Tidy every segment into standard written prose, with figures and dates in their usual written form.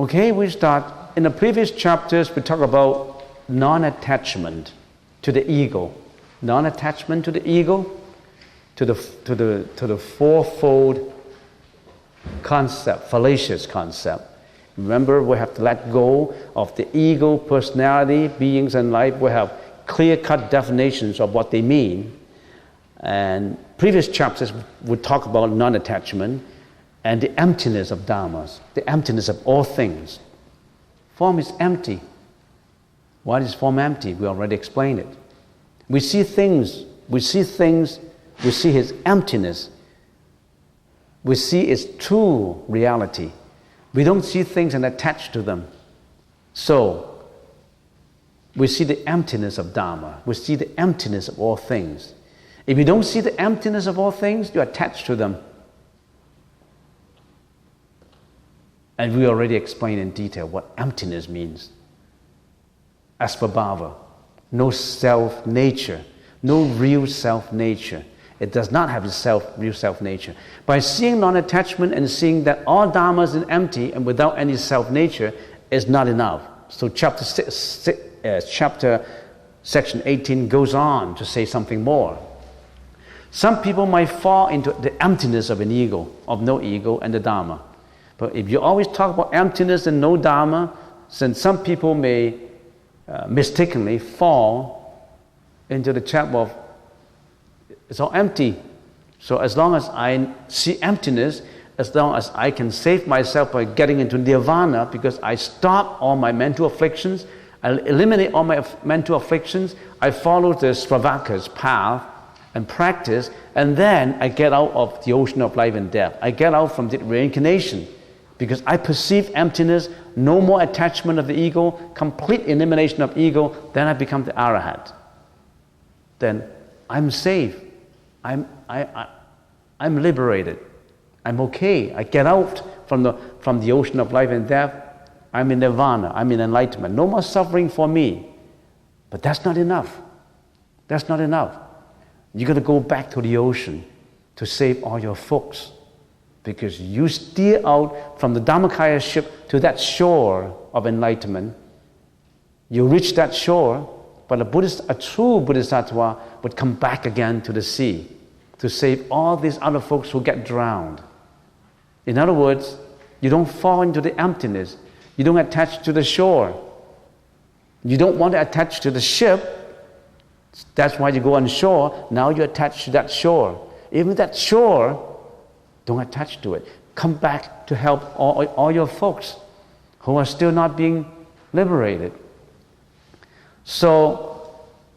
Okay, we start. In the previous chapters, we talk about non-attachment to the ego. Non-attachment to the ego, to the fourfold concept, fallacious concept. Remember, we have to let go of the ego, personality, beings, and life. We have clear-cut definitions of what they mean. And previous chapters would talk about non-attachment and the emptiness of dharmas, the emptiness of all things. Form is empty. Why is form empty? We already explained it. We see things, we see His emptiness. We see its true reality. We don't see things and attach to them. So, we see the emptiness of Dharma. We see the emptiness of all things. If you don't see the emptiness of all things, you attach to them. And we already explained in detail what emptiness means. Asvabhava, no self-nature, no real self-nature. It does not have a real self-nature. By seeing non-attachment and seeing that all dharmas is empty and without any self-nature is not enough. So section 18 goes on to say something more. Some people might fall into the emptiness of an ego, of no ego and the dharma. But if you always talk about emptiness and no dharma, then some people may mistakenly fall into the trap of it's all empty. So as long as I see emptiness, as long as I can save myself by getting into nirvana, because I stop all my mental afflictions, I eliminate all my mental afflictions, I follow the Sravaka's path and practice, and then I get out of the ocean of life and death. I get out from the reincarnation, because I perceive emptiness, no more attachment of the ego, complete elimination of ego, then I become the Arahant. Then I'm safe. I'm liberated. I'm okay. I get out from the ocean of life and death. I'm in nirvana. I'm in enlightenment. No more suffering for me. But that's not enough. That's not enough. You're going to go back to the ocean to save all your folks, because you steer out from the Dhammakaya ship to that shore of enlightenment. You reach that shore, but a true Bodhisattva would come back again to the sea to save all these other folks who get drowned. In other words, you don't fall into the emptiness. You don't attach to the shore. You don't want to attach to the ship. That's why you go on shore. Now you attach to that shore. Even that shore, don't attach to it. Come back to help all your folks who are still not being liberated. So,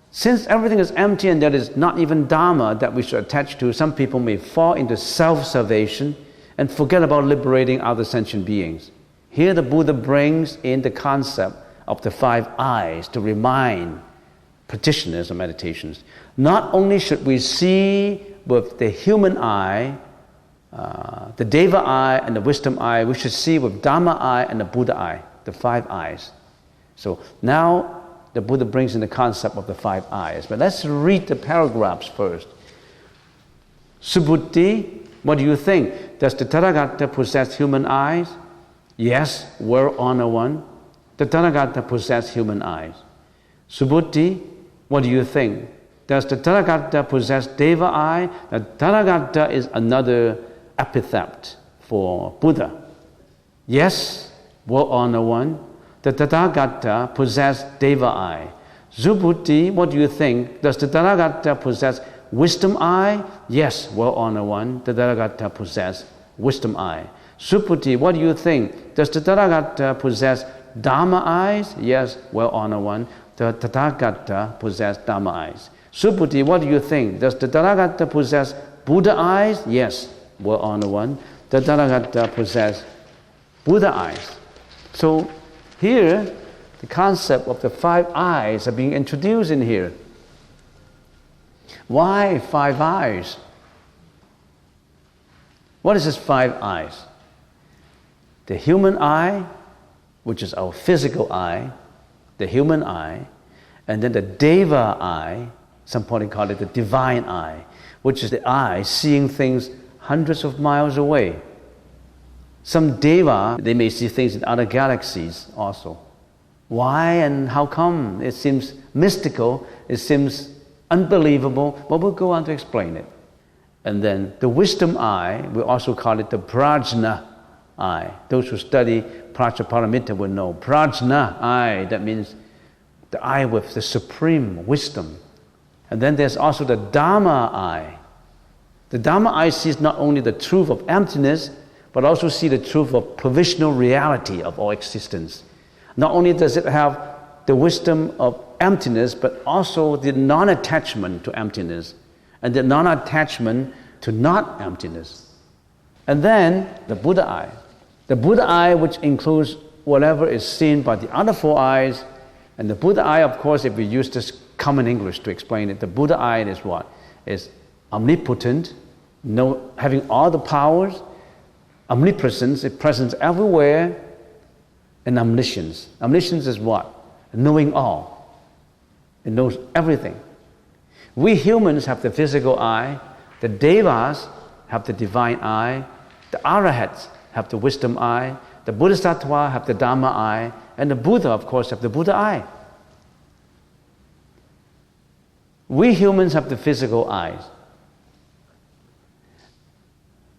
since everything is empty and there is not even Dharma that we should attach to, some people may fall into self-salvation and forget about liberating other sentient beings. Here the Buddha brings in the concept of the 5 eyes to remind practitioners of meditations. Not only should we see with the human eye, the Deva eye and the wisdom eye, we should see with Dhamma eye and the Buddha eye, the 5 eyes. So now the Buddha brings in the concept of the 5 eyes. But let's read the paragraphs first. Subhuti, what do you think? Does the Tathagata possess human eyes? Yes, well-honored one. The Tathagata possess human eyes. Subhuti, what do you think? Does the Tathagata possess Deva eye? The Tathagata is another epithet for Buddha. Yes, well-honored one. The Tathagata possess Deva eye. Subhuti, what do you think? Does the Tathagata possess wisdom eye? Yes, well-honored one. The Tathagata possess wisdom eye. Subhuti, what do you think? Does the Tathagata possess Dhamma eyes? Yes, well-honored one. The Tathagata possess Dhamma eyes. Subhuti, what do you think? Does the Tathagata possess Buddha eyes? Yes, well-honored one. The Tathagata possess Buddha eyes. So here, the concept of the 5 eyes are being introduced in here. Why 5 eyes? What is this 5 eyes? The human eye, which is our physical eye, the human eye, and then the Deva eye, some people call it the divine eye, which is the eye seeing things hundreds of miles away. Some deva, they may see things in other galaxies also. Why and how come? It seems mystical, it seems unbelievable, but we'll go on to explain it. And then the wisdom eye, we also call it the prajna eye. Those who study Prajnaparamita will know. Prajna eye, that means the eye with the supreme wisdom. And then there's also the Dhamma eye. The Dhamma eye sees not only the truth of emptiness, but also see the truth of provisional reality of all existence. Not only does it have the wisdom of emptiness, but also the non-attachment to emptiness and the non-attachment to not emptiness. And then the Buddha eye. The Buddha eye, which includes whatever is seen by the other four eyes. And the Buddha eye, of course, if we use this common English to explain it, the Buddha eye is what? Is omnipotent, having all the powers, omnipresence, it presents everywhere, and omniscience. Omniscience is what? Knowing all. It knows everything. We humans have the physical eye, the devas have the divine eye, the arahats have the wisdom eye, the bodhisattva have the Dhamma eye, and the Buddha, of course, have the Buddha eye. We humans have the physical eyes.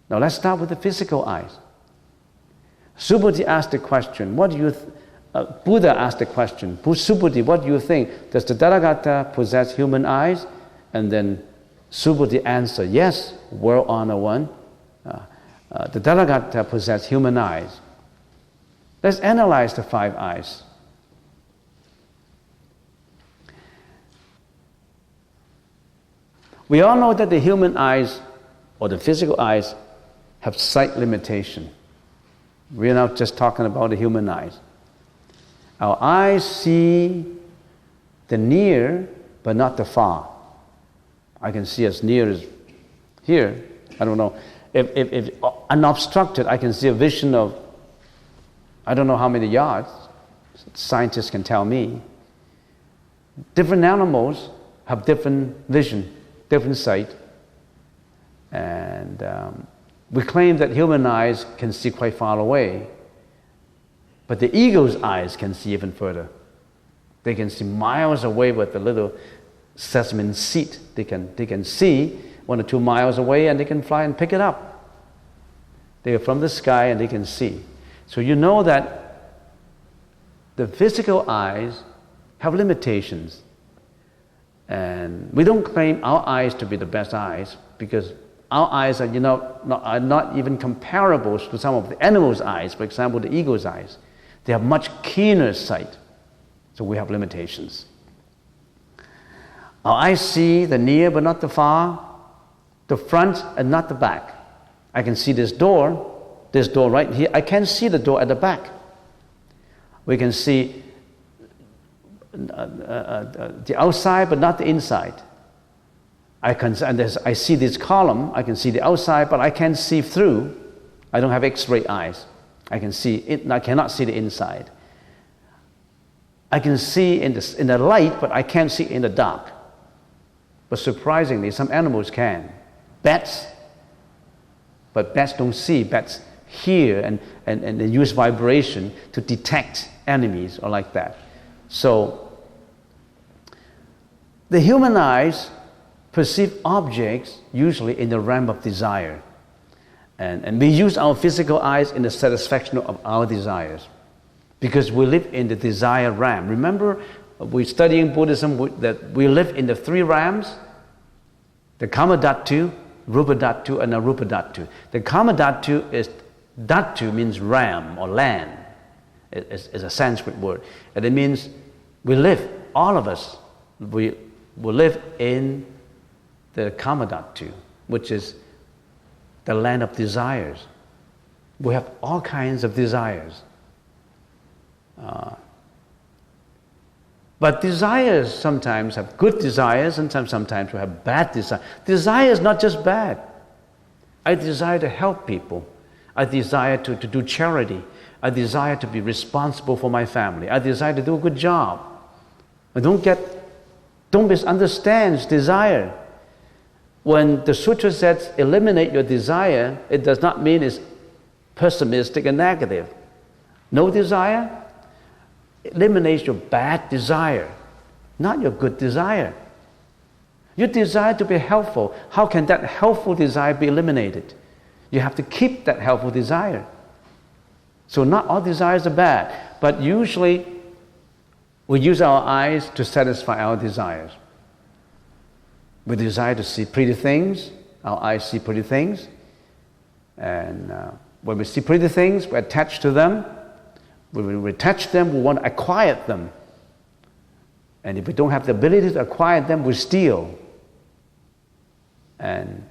Now let's start with the physical eyes. Subhuti asked the question, Buddha asked the question, Subhuti, what do you think? Does the Tathagata possess human eyes? And then Subhuti answered, yes, world honor one. The Tathagata possess human eyes. Let's analyze the five eyes. We all know that the human eyes, or the physical eyes, have sight limitation. We're not just talking about the human eyes. Our eyes see the near, but not the far. I can see as near as here. I don't know. If unobstructed, I can see a vision of, I don't know how many yards. Scientists can tell me. Different animals have different vision, different sight. And we claim that human eyes can see quite far away, but the eagle's eyes can see even further. They can see miles away with a little sesame seed. They can see 1 or 2 miles away, and they can fly and pick it up. They are from the sky and they can see. So you know that the physical eyes have limitations. And we don't claim our eyes to be the best eyes, because our eyes are, not even comparable to some of the animals' eyes. For example, the eagle's eyes. They have much keener sight. So we have limitations. Our eyes see the near but not the far, the front and not the back. I can see this door right here. I can't see the door at the back. We can see the outside but not the inside. I see this column, I can see the outside, but I can't see through. I don't have X-ray eyes. I cannot see the inside. I can see in the light, but I can't see in the dark. But surprisingly, some animals can. Bats, but bats don't see. Bats hear and they use vibration to detect enemies or like that. So the human eyes perceive objects usually in the realm of desire. And we use our physical eyes in the satisfaction of our desires, because we live in the desire realm. Remember, we're studying Buddhism that we live in the 3 realms, the Kama Dhatu, Rupa Dhatu, and Arupa Dhatu. The Kama Dhatu is, Dhatu means realm or land. It's a Sanskrit word. And it means we live, all of us, we live in the Kama Dhatu, which is the land of desires. We have all kinds of desires. But desires sometimes have good desires, and sometimes we have bad desires. Desire is not just bad. I desire to help people. I desire to do charity. I desire to be responsible for my family. I desire to do a good job. Don't misunderstand desire. When the sutra says eliminate your desire, it does not mean it's pessimistic and negative. No desire eliminates your bad desire, not your good desire. You desire to be helpful. How can that helpful desire be eliminated? You have to keep that helpful desire. So not all desires are bad, but usually we use our eyes to satisfy our desires. We desire to see pretty things. Our eyes see pretty things. And when we see pretty things, we attach to them. When we attach them, we want to acquire them. And if we don't have the ability to acquire them, we steal. And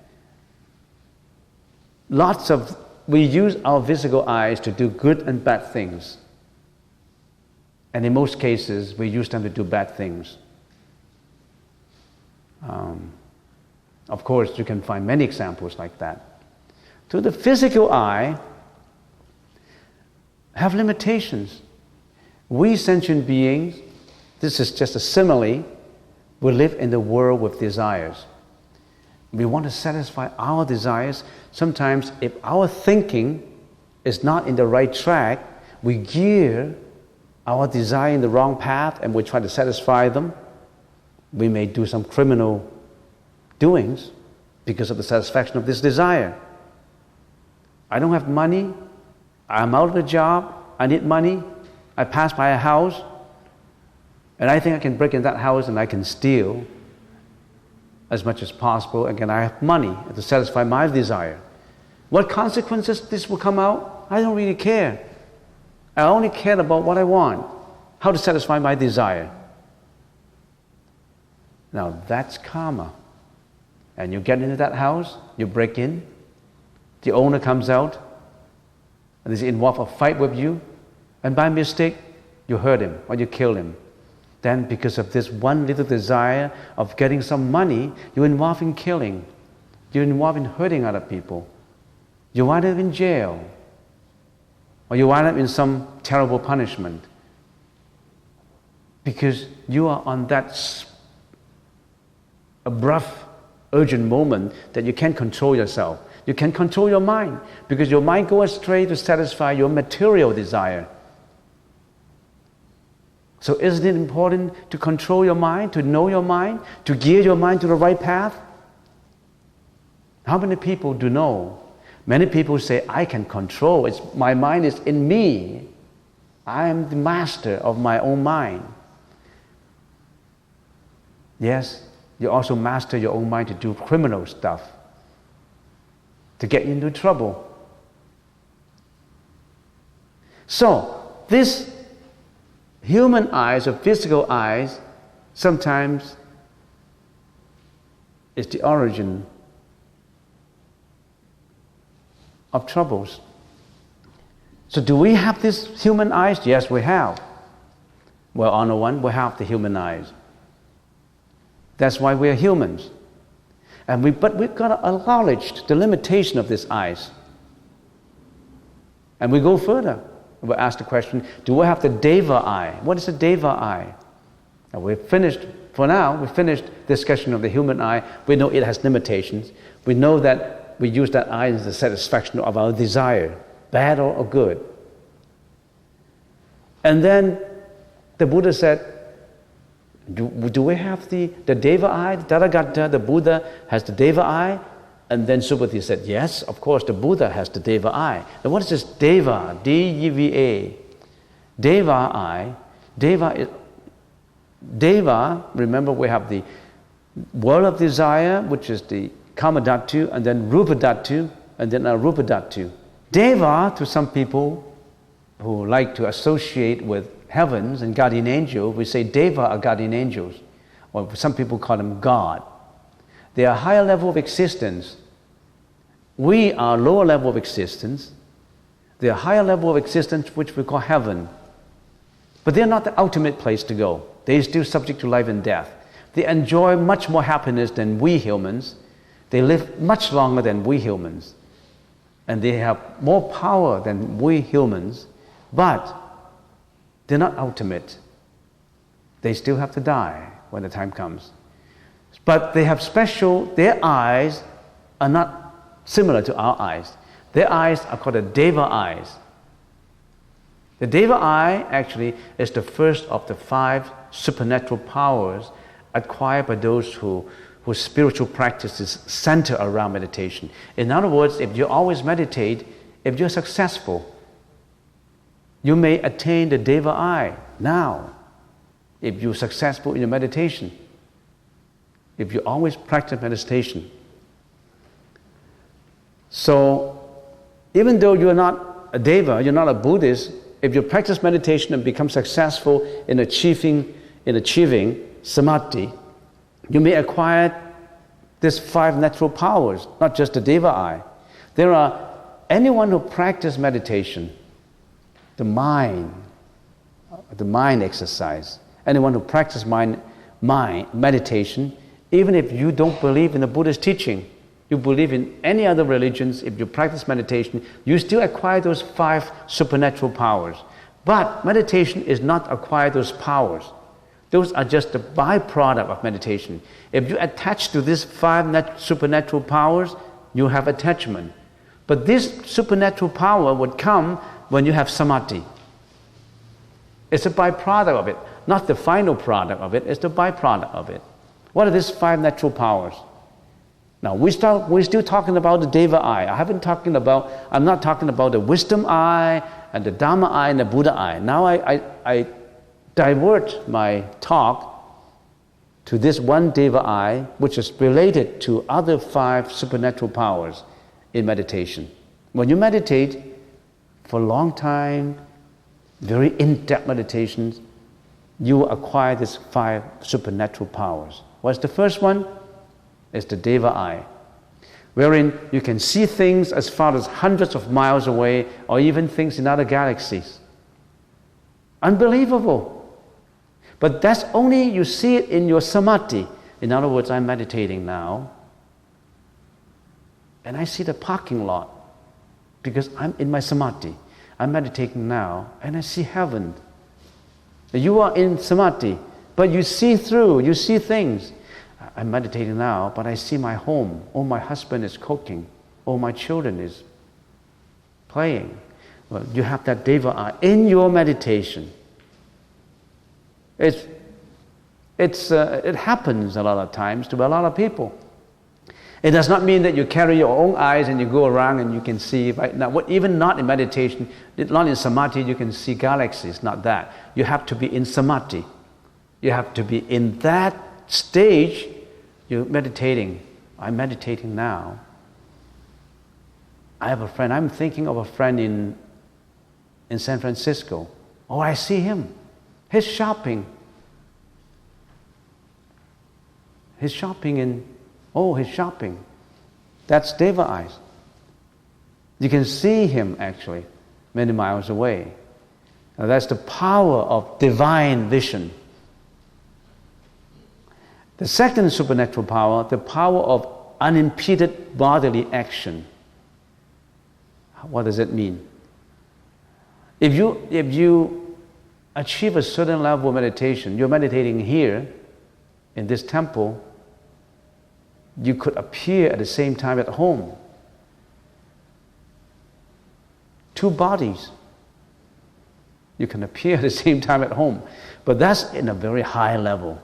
we use our physical eyes to do good and bad things. And in most cases, we use them to do bad things. Of course, you can find many examples like that. So the physical eye have limitations. We sentient beings, this is just a simile, we live in the world with desires. We want to satisfy our desires. Sometimes if our thinking is not in the right track, we gear our desire in the wrong path and we try to satisfy them. We may do some criminal doings because of the satisfaction of this desire. I don't have money. I'm out of a job. I need money. I pass by a house and I think I can break in that house and I can steal as much as possible. Again, I have money to satisfy my desire. What consequences this will come out? I don't really care. I only care about what I want, how to satisfy my desire. Now that's karma. And you get into that house, you break in, the owner comes out, and is involved in a fight with you, and by mistake, you hurt him or you kill him. Then because of this one little desire of getting some money, you're involved in killing. You're involved in hurting other people. You wind up in jail. Or you wind up in some terrible punishment. Because you are on that abrupt, urgent moment that you can't control yourself. You can control your mind because your mind goes astray to satisfy your material desire. So isn't it important to control your mind, to know your mind, to gear your mind to the right path? How many people do know? Many people say, I can control, my mind is in me. I am the master of my own mind. Yes, you also master your own mind to do criminal stuff, to get you into trouble. So, this human eyes or physical eyes sometimes is the origin of troubles. So do we have these human eyes? Yes, we have. Well, Honor One, we have the human eyes. That's why we are humans. But we've got to acknowledge the limitation of these eyes. And we go further. We ask the question, do we have the Deva eye? What is the Deva eye? Now we finished discussion of the human eye. We know it has limitations. We know that we use that eye as the satisfaction of our desire, bad or good. And then the Buddha said, do we have the Deva eye? The Tathagata, the Buddha, has the Deva eye? And then Subhuti said, yes, of course, the Buddha has the Deva eye. Now what is this Deva? D-E-V-A. Deva eye. Deva, remember we have the world of desire, which is the Kama Dhatu, and then Rupa Dhatu, and then Arupa Dhatu. Deva, to some people who like to associate with heavens and guardian angels, we say Deva are guardian angels, or some people call them God. They are a higher level of existence. We are a lower level of existence. They are a higher level of existence, which we call heaven. But they are not the ultimate place to go. They are still subject to life and death. They enjoy much more happiness than we humans. They live much longer than we humans. And they have more power than we humans. But they're not ultimate. They still have to die when the time comes. But they have their eyes are not similar to our eyes. Their eyes are called the Deva eyes. The Deva eye actually is the first of the 5 supernatural powers acquired by those whose spiritual practices center around meditation. In other words, if you always meditate, if you're successful, you may attain the Deva eye now. If you're successful in your meditation, if you always practice meditation. So, even though you're not a Deva, you're not a Buddhist, if you practice meditation and become successful in achieving samadhi, you may acquire these 5 natural powers, not just the Deva eye. There are anyone who practices meditation, the mind exercise, anyone who practices meditation, even if you don't believe in the Buddhist teaching, you believe in any other religions, if you practice meditation, you still acquire those 5 supernatural powers. But meditation is not acquire those powers. Those are just the byproduct of meditation. If you attach to these 5 supernatural powers, you have attachment. But this supernatural power would come when you have samadhi. It's a byproduct of it, not the final product of it, it's the byproduct of it. What are these 5 natural powers? Now, we're still talking about the Deva eye. I'm not talking about the wisdom eye and the Dharma eye and the Buddha eye. Now I divert my talk to this one Deva eye, which is related to other 5 supernatural powers in meditation. When you meditate for a long time, very in-depth meditations, you acquire these 5 supernatural powers. What's the first one? It's the Deva eye, wherein you can see things as far as hundreds of miles away, or even things in other galaxies. Unbelievable. But that's only you see it in your samadhi. In other words, I'm meditating now, and I see the parking lot because I'm in my samadhi. I'm meditating now, and I see heaven. You are in samadhi, but you see things. I'm meditating now, but I see my home. Oh, my husband is cooking. Oh, my children is playing. Well, you have that Deva eye in your meditation. It happens a lot of times to a lot of people. It does not mean that you carry your own eyes and you go around and you can see right now. Even not in meditation, not in samadhi, you can see galaxies. Not that. You have to be in samadhi. You have to be in that stage. You're meditating. I'm meditating now. I have a friend. I'm thinking of a friend in San Francisco. Oh, I see him. He's shopping. He's shopping. That's Deva eyes. You can see him actually many miles away. Now that's the power of divine vision. The second supernatural power, the power of unimpeded bodily action. What does it mean? If you achieve a certain level of meditation, you're meditating here in this temple, you could appear at the same time at home. 2 bodies. You can appear at the same time at home. But that's in a very high level.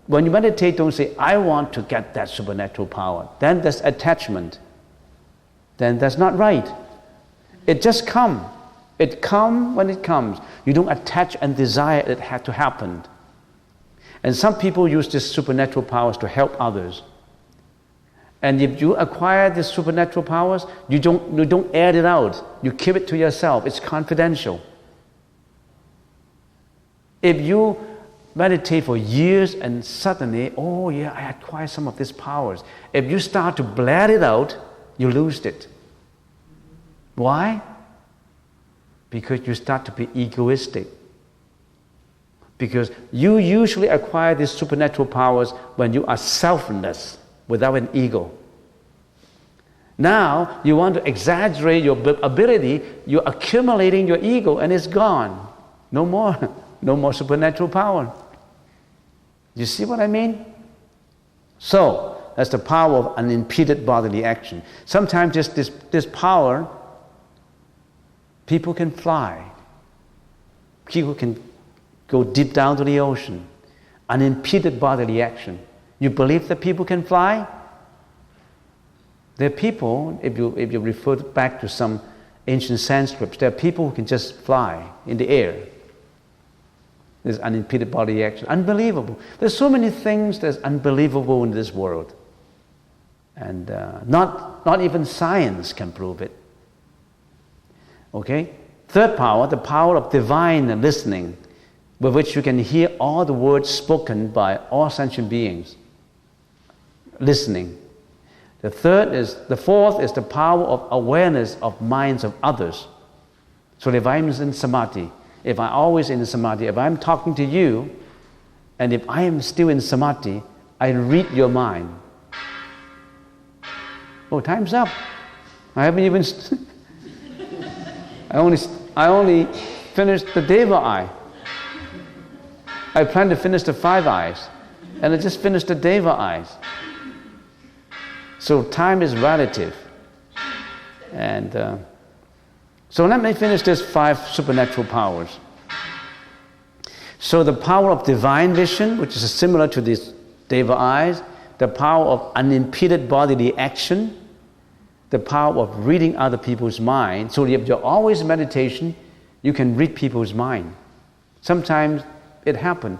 When you meditate, don't say, I want to get that supernatural power. Then there's attachment. Then that's not right. It just comes. It comes when it comes. You don't attach and desire it had to happen. And some people use these supernatural powers to help others. And if you acquire these supernatural powers, you don't air it out. You keep it to yourself. It's confidential. If you meditate for years and suddenly, oh yeah, I acquire some of these powers. If you start to blurt it out, you lose it. Why? Because you start to be egoistic. Because you usually acquire these supernatural powers when you are selfless, without an ego. Now, you want to exaggerate your ability, you're accumulating your ego and it's gone. No more supernatural power. You see what I mean? So, That's the power of unimpeded bodily action. Sometimes just this power, people can fly. People can go deep down to the ocean. Unimpeded bodily action. You believe that people can fly? There are people, if you refer back to some ancient Sanskrit, there are people who can just fly in the air. There's unimpeded body action. Unbelievable. There's so many things that's unbelievable in this world. And not even science can prove it. Okay? Third power, the power of divine listening, with which you can hear all the words spoken by all sentient beings. Listening. The fourth is the power of awareness of minds of others. So if I'm in samadhi, if I'm always in samadhi, if I'm talking to you, and if I am still in samadhi, I read your mind. Oh, time's up. I haven't even. I only finished the Deva eye. I plan to finish the 5 eyes, and I just finished the Deva eyes. So time is relative, and so let me finish this 5 supernatural powers. So the power of divine vision, which is similar to these Deva eyes, the power of unimpeded bodily action, the power of reading other people's mind. So if you're always in meditation, you can read people's mind. Sometimes it happens.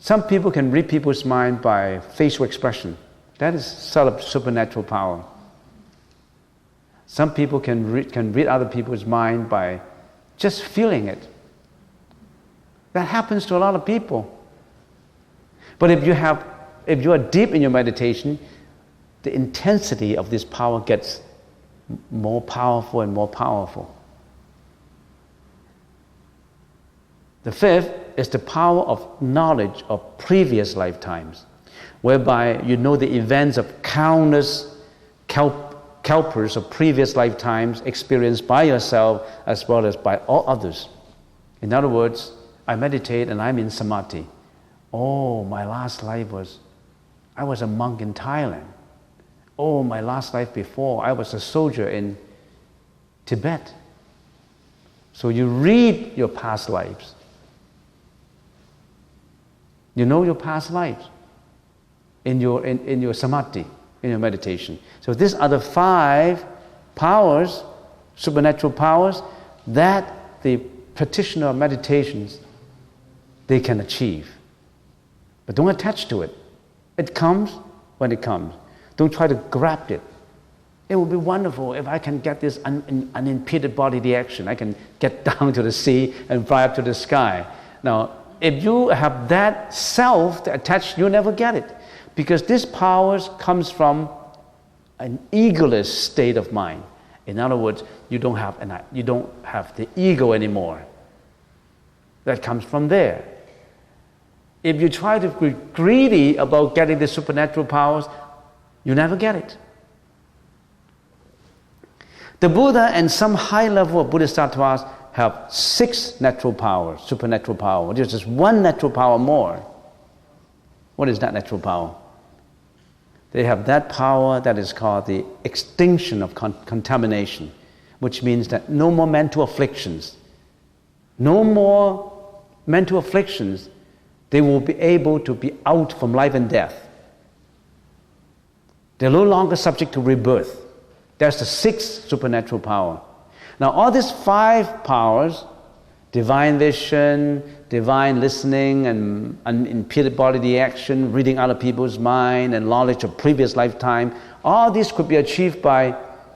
Some people can read people's mind by facial expression. That is sort of supernatural power. Some people can read other people's mind by just feeling it. That happens to a lot of people. But if you are deep in your meditation, the intensity of this power gets more powerful and more powerful. The fifth is the power of knowledge of previous lifetimes, whereby you know the events of countless kelpers of previous lifetimes experienced by yourself as well as by all others. In other words, I meditate and I'm in samadhi. Oh, my last life I was a monk in Thailand. Oh, my last life before, I was a soldier in Tibet. So you read your past lives. You know your past lives in your samadhi, in your meditation. So these are the 5 powers, supernatural powers, that the practitioner of meditations, they can achieve. But don't attach to it. It comes when it comes. Don't try to grab it. It would be wonderful if I can get this unimpeded bodily action. I can get down to the sea and fly up to the sky. Now, if you have that self attached, you'll never get it. Because this power comes from an egoless state of mind. In other words, you don't have the ego anymore. That comes from there. If you try to be greedy about getting the supernatural powers, you never get it. The Buddha and some high level of Bodhisattvas have 6 natural powers, supernatural power. There's just 1 natural power more. What is that natural power? They have that power that is called the extinction of contamination, which means that no more mental afflictions. No more mental afflictions. They will be able to be out from life and death. They're no longer subject to rebirth. That's the 6th supernatural power. Now, all these 5 powers, divine vision, divine listening, and unimpeded bodily action, reading other people's mind, and knowledge of previous lifetime, all these could be achieved by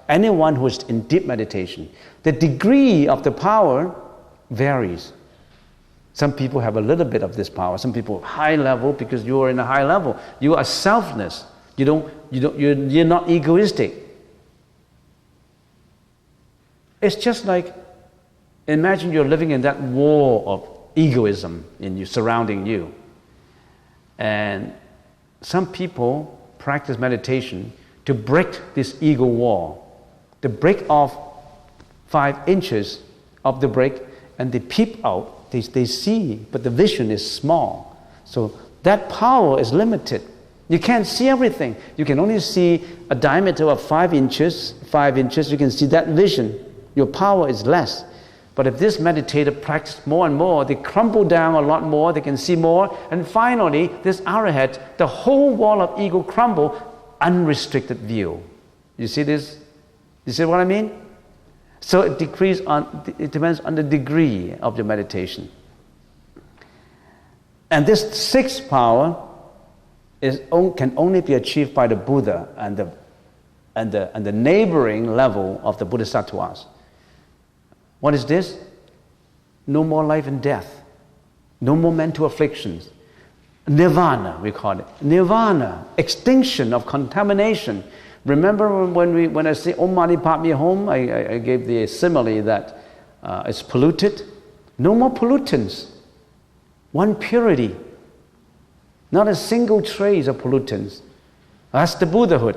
anyone who is in deep meditation. The degree of the power varies. Some people have a little bit of this power. Some people high level, because you are in a high level. You are selfless. You're not egoistic. It's just like, imagine you're living in that wall of egoism surrounding you. And some people practice meditation to break this ego wall, to break off 5 inches of the break, and they peep out. They see, but the vision is small. So that power is limited. You can't see everything. You can only see a diameter of 5 inches. 5 inches, you can see that vision. Your power is less. But if this meditator practices more and more, they crumble down a lot more, they can see more, and finally, this arahant, the whole wall of ego crumble, unrestricted view. You see this? You see what I mean? So it depends on the degree of your meditation. And this 6th power can only be achieved by the Buddha and the neighboring level of the Bodhisattvas. What is this? No more life and death. No more mental afflictions. Nirvana, we call it. Nirvana, extinction of contamination. Remember when I say Om Mani Padme Hum, I gave the simile that it's polluted. No more pollutants. One purity. Not a single trace of pollutants. That's the Buddhahood.